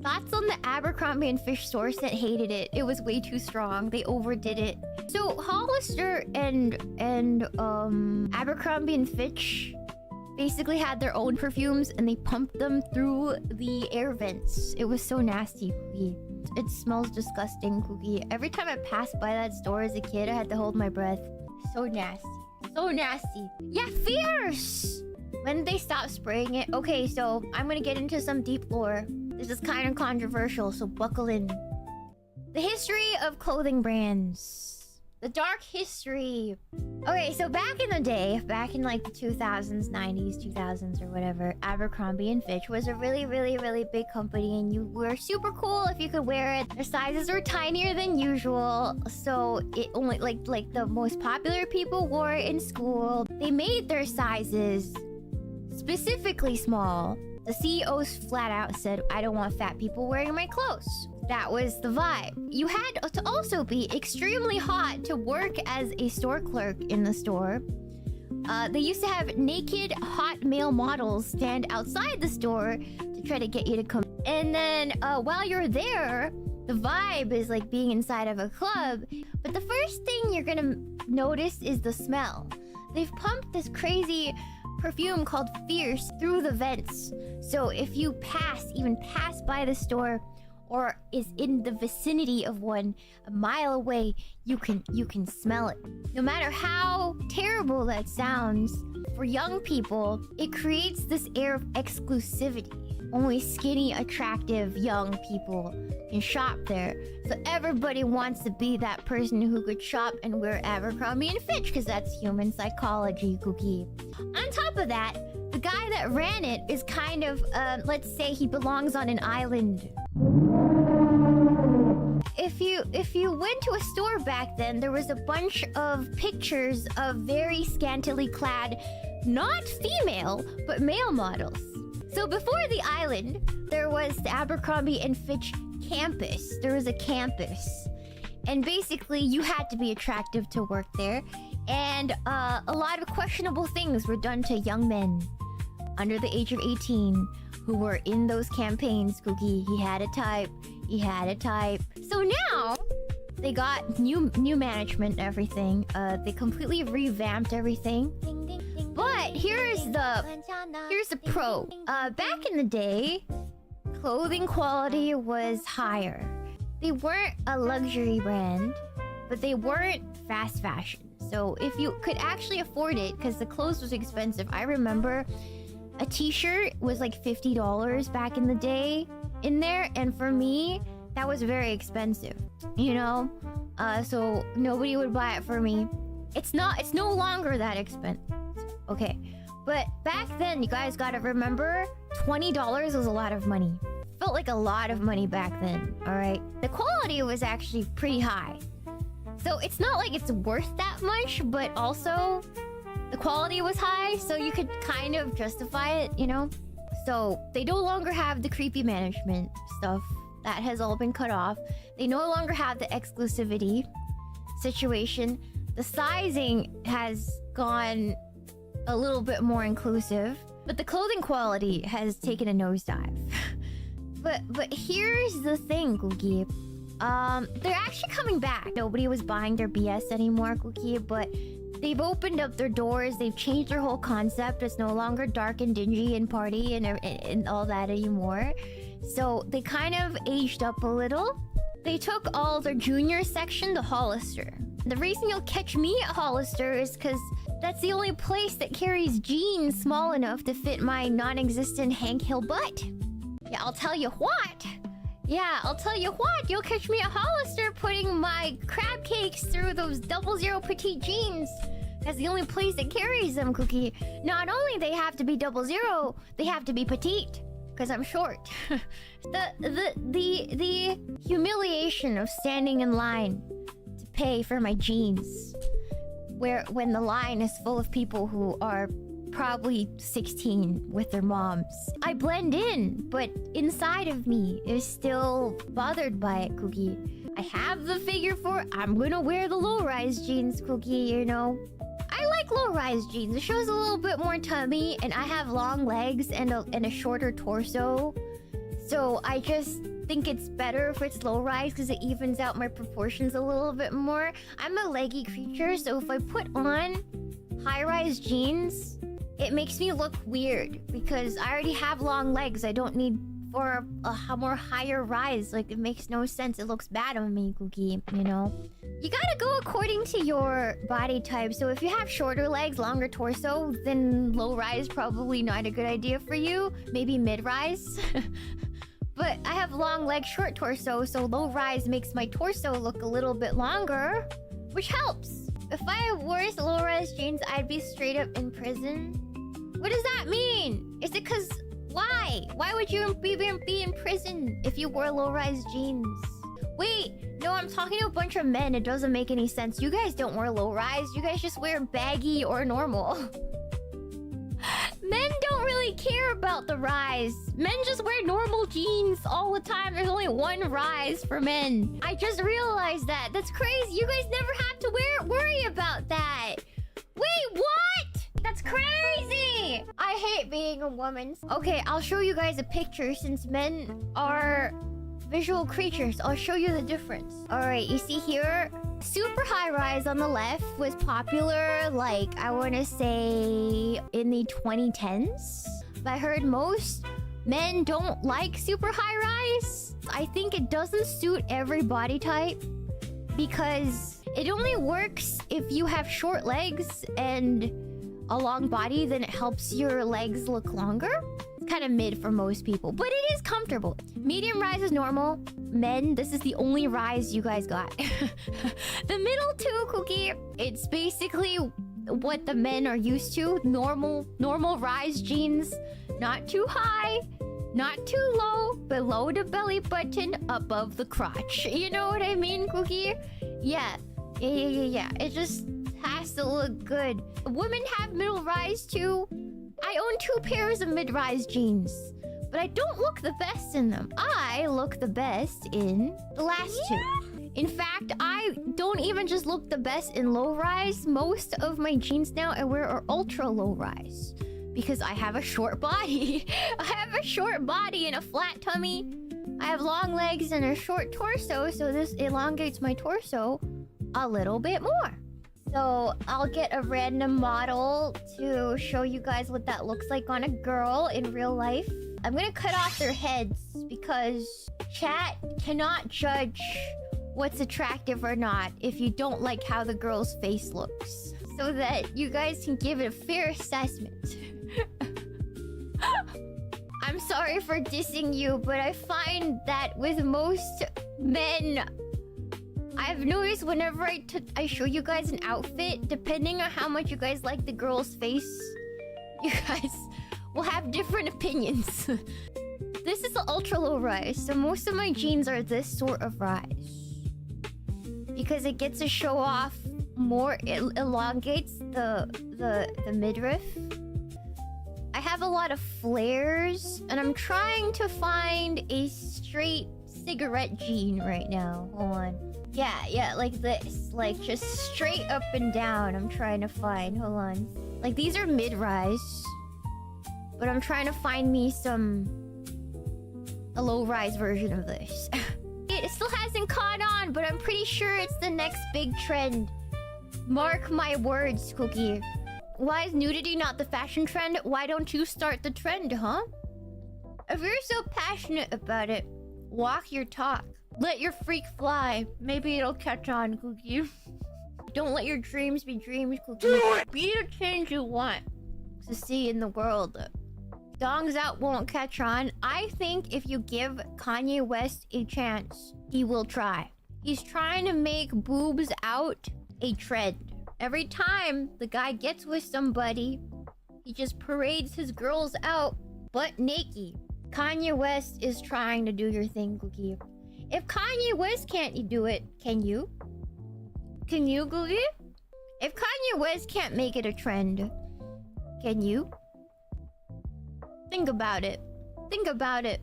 Thoughts on the Abercrombie and Fitch store set? Hated it. It was way too strong. They overdid it. So Hollister and Abercrombie and Fitch basically had their own perfumes and they pumped them through the air vents. It was so nasty, Cookie. It smells disgusting, Cookie. Every time I passed by that store as a kid, I had to hold my breath. So nasty. So nasty. Yeah, fierce! When did they stop spraying it? Okay, so I'm gonna get into some deep lore. This is kind of controversial, so buckle in. The history of clothing brands. The dark history. Okay, so back in the day, back in like the 2000s, 90s, 2000s or whatever, Abercrombie and Fitch was a really, really, really big company and you were super cool if you could wear it. Their sizes were tinier than usual, so it only like the most popular people wore it in school. They made their sizes specifically small. The CEOs flat out said, I don't want fat people wearing my clothes. That was the vibe. You had to also be extremely hot to work as a store clerk in the store. They used to have naked, hot male models stand outside the store to try to get you to come. And then while you're there, the vibe is like being inside of a club. But the first thing you're gonna notice is the smell. They've pumped this crazy perfume called Fierce through the vents. So if you even pass by the store or is in the vicinity of one a mile away, you can smell it. No matter how terrible that sounds, for young people, it creates this air of exclusivity. Only skinny, attractive young people can shop there. So everybody wants to be that person who could shop and wear Abercrombie and Fitch, because that's human psychology, Cookie. On top of that, the guy that ran it is kind of, let's say he belongs on an island. If you went to a store back then, there was a bunch of pictures of very scantily clad, not female, but male models. So before the island, there was the Abercrombie and Fitch campus. There was a campus. And basically, you had to be attractive to work there. And a lot of questionable things were done to young men under the age of 18 who were in those campaigns, Cookie. He had a type. He had a type. So now, they got new management and everything. They completely revamped everything. But here's the pro. Back in the day, clothing quality was higher. They weren't a luxury brand, but they weren't fast fashion. So if you could actually afford it, because the clothes was expensive. I remember a t-shirt was like $50 back in the day in there, and for me, that was very expensive. You know? So nobody would buy it for me. It's no longer that expensive. Okay, but back then, you guys gotta remember, $20 was a lot of money. Felt like a lot of money back then, alright? The quality was actually pretty high. So it's not like it's worth that much, but also the quality was high, so you could kind of justify it, you know? So they no longer have the creepy management stuff. That has all been cut off. They no longer have the exclusivity situation. The sizing has gone a little bit more inclusive, but the clothing quality has taken a nosedive. but here's the thing, Cookie. They're actually coming back. Nobody was buying their BS anymore, Cookie, but they've opened up their doors. They've changed their whole concept. It's no longer dark and dingy and party and all that anymore. So they kind of aged up a little. They took all their junior section to Hollister. The reason you'll catch me at Hollister is because that's the only place that carries jeans small enough to fit my non-existent Hank Hill butt. Yeah, I'll tell you what. You'll catch me at Hollister putting my crab cakes through those 00 petite jeans. That's the only place that carries them, Cookie. Not only they have to be 00, they have to be petite. Because I'm short. The humiliation of standing in line to pay for my jeans, when the line is full of people who are probably 16 with their moms. I blend in, but inside of me is still bothered by it, Cookie. I have the figure for it. I'm gonna wear the low-rise jeans, Cookie, you know. I like low-rise jeans. It shows a little bit more tummy, and I have long legs and a shorter torso. So I just think it's better if it's low rise because it evens out my proportions a little bit more. I'm a leggy creature, so if I put on high rise jeans, it makes me look weird because I already have long legs. I don't need for a more higher rise. Like, it makes no sense. It looks bad on me, Cookie, you know? You gotta go according to your body type. So if you have shorter legs, longer torso, then low rise probably not a good idea for you. Maybe mid rise. But I have long legs, short torso, so low rise makes my torso look a little bit longer, which helps. If I wore low rise jeans, I'd be straight up in prison. What does that mean? Is it because... Why? Why would you be in prison if you wore low-rise jeans? Wait, no, I'm talking to a bunch of men. It doesn't make any sense. You guys don't wear low-rise. You guys just wear baggy or normal. Men don't really care about the rise. Men just wear normal jeans all the time. There's only one rise for men. I just realized that. That's crazy. You guys never have to worry about that. Wait, what? That's crazy! I hate being a woman. Okay, I'll show you guys a picture since men are visual creatures. I'll show you the difference. Alright, you see here? Super high rise on the left was popular, like, I want to say in the 2010s. But I heard most men don't like super high rise. I think it doesn't suit every body type because it only works if you have short legs and a long body, then it helps your legs look longer. It's kind of mid for most people, but it is comfortable. Medium rise is normal. Men, this is the only rise you guys got. The middle two, Cookie, it's basically what the men are used to. Normal rise jeans. Not too high, not too low, below the belly button, above the crotch. You know what I mean, Cookie? Yeah. It just has to look good. Women have middle rise too. I own 2 pairs of mid-rise jeans, but I don't look the best in them. I look the best in the last 2. In fact, I don't even just look the best in low rise. Most of my jeans now I wear are ultra low rise because I have a short body. I have a short body and a flat tummy. I have long legs and a short torso, so this elongates my torso a little bit more. So I'll get a random model to show you guys what that looks like on a girl in real life. I'm gonna cut off their heads because chat cannot judge what's attractive or not if you don't like how the girl's face looks, so that you guys can give it a fair assessment. I'm sorry for dissing you, but I find that with most men, I've noticed whenever I show you guys an outfit, depending on how much you guys like the girl's face, you guys will have different opinions. This is an ultra low rise, so most of my jeans are this sort of rise. Because it gets to show off more, it elongates the midriff. I have a lot of flares, and I'm trying to find a straight cigarette jean right now. Hold on. Yeah, like this. Like, just straight up and down I'm trying to find. Hold on. Like, these are mid-rise. But I'm trying to find me a low-rise version of this. It still hasn't caught on, but I'm pretty sure it's the next big trend. Mark my words, Cookie. Why is nudity not the fashion trend? Why don't you start the trend, huh? If you're so passionate about it, walk your talk. Let your freak fly. Maybe it'll catch on, Cookie. Don't let your dreams be dreams, Cookie. Be the change you want to see in the world. Dongs out won't catch on. I think if you give Kanye West a chance, he will try. He's trying to make boobs out a trend. Every time the guy gets with somebody, he just parades his girls out butt naked. Kanye West is trying to do your thing, Cookie. If Kanye West can't do it, can you? Can you, Cookie? If Kanye West can't make it a trend, can you? Think about it. Think about it.